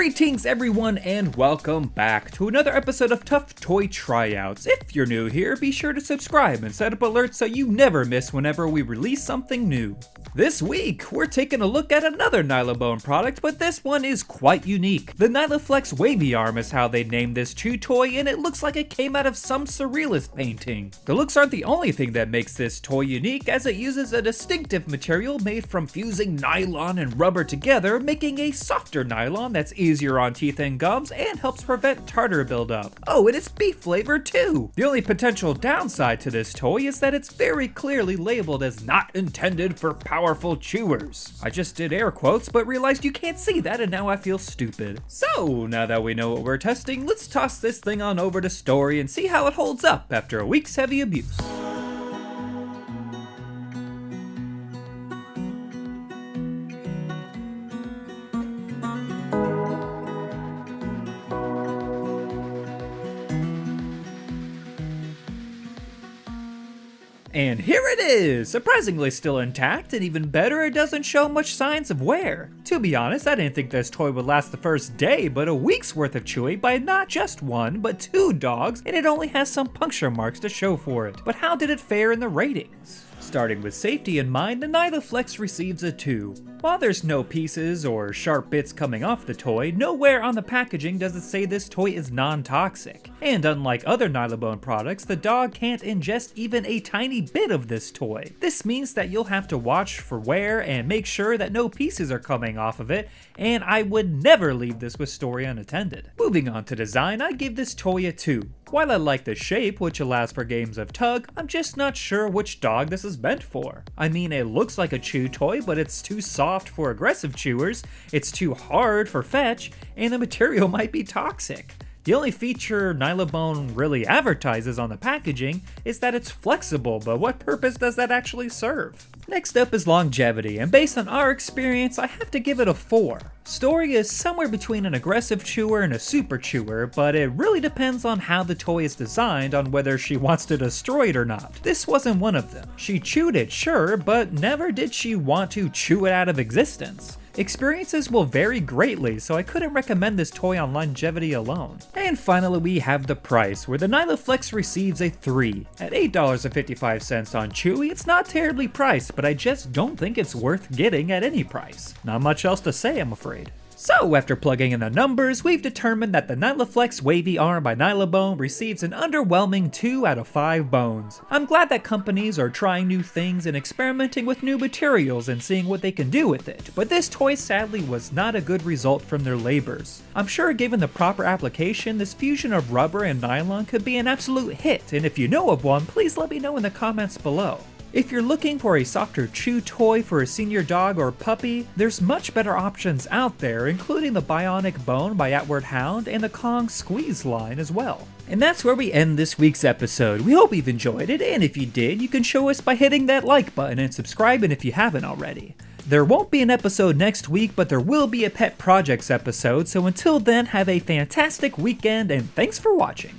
Greetings everyone and welcome back to another episode of Tough Toy Tryouts. If you're new here, be sure to subscribe and set up alerts so you never miss whenever we release something new. This week, we're taking a look at another Nylabone product, but this one is quite unique. The NylaFlex Wavy Arm is how they named this chew toy, and it looks like it came out of some surrealist painting. The looks aren't the only thing that makes this toy unique, as it uses a distinctive material made from fusing nylon and rubber together, making a softer nylon that's easier on teeth and gums and helps prevent tartar buildup. Oh, and it's beef flavored too! The only potential downside to this toy is that it's very clearly labeled as not intended for powerful chewers. I just did air quotes, but realized you can't see that and now I feel stupid. So, now that we know what we're testing, let's toss this thing on over to Story and see how it holds up after a week's heavy abuse. And here it is! Surprisingly still intact, and even better, it doesn't show much signs of wear. To be honest, I didn't think this toy would last the first day, but a week's worth of chewing by not just one, but two dogs, and it only has some puncture marks to show for it. But how did it fare in the ratings? Starting with safety in mind, the NylaFlex receives a 2. While there's no pieces or sharp bits coming off the toy, nowhere on the packaging does it say this toy is non-toxic. And unlike other Nylabone products, the dog can't ingest even a tiny bit of this toy. This means that you'll have to watch for wear and make sure that no pieces are coming off of it, and I would never leave this with Story unattended. Moving on to design, I give this toy a 2. While I like the shape, which allows for games of tug, I'm just not sure which dog this is meant for. I mean, it looks like a chew toy, but it's too soft for aggressive chewers, it's too hard for fetch, and the material might be toxic. The only feature Nylabone really advertises on the packaging is that it's flexible, but what purpose does that actually serve? Next up is longevity, and based on our experience, I have to give it a 4. Story is somewhere between an aggressive chewer and a super chewer, but it really depends on how the toy is designed on whether she wants to destroy it or not. This wasn't one of them. She chewed it, sure, but never did she want to chew it out of existence. Experiences will vary greatly, so I couldn't recommend this toy on longevity alone. And finally we have the price, where the NylaFlex receives a 3. At $8.55 on Chewy, it's not terribly priced, but I just don't think it's worth getting at any price. Not much else to say, I'm afraid. So after plugging in the numbers, we've determined that the NylaFlex Wavy Arm by Nylabone receives an underwhelming 2 out of 5 bones. I'm glad that companies are trying new things and experimenting with new materials and seeing what they can do with it, but this toy sadly was not a good result from their labors. I'm sure given the proper application, this fusion of rubber and nylon could be an absolute hit, and if you know of one, please let me know in the comments below. If you're looking for a softer chew toy for a senior dog or puppy, there's much better options out there, including the Bionic Bone by Outward Hound and the Kong Squeeze line as well. And that's where we end this week's episode. We hope you've enjoyed it, and if you did, you can show us by hitting that like button and subscribing if you haven't already. There won't be an episode next week, but there will be a Pet Projects episode, so until then, have a fantastic weekend and thanks for watching.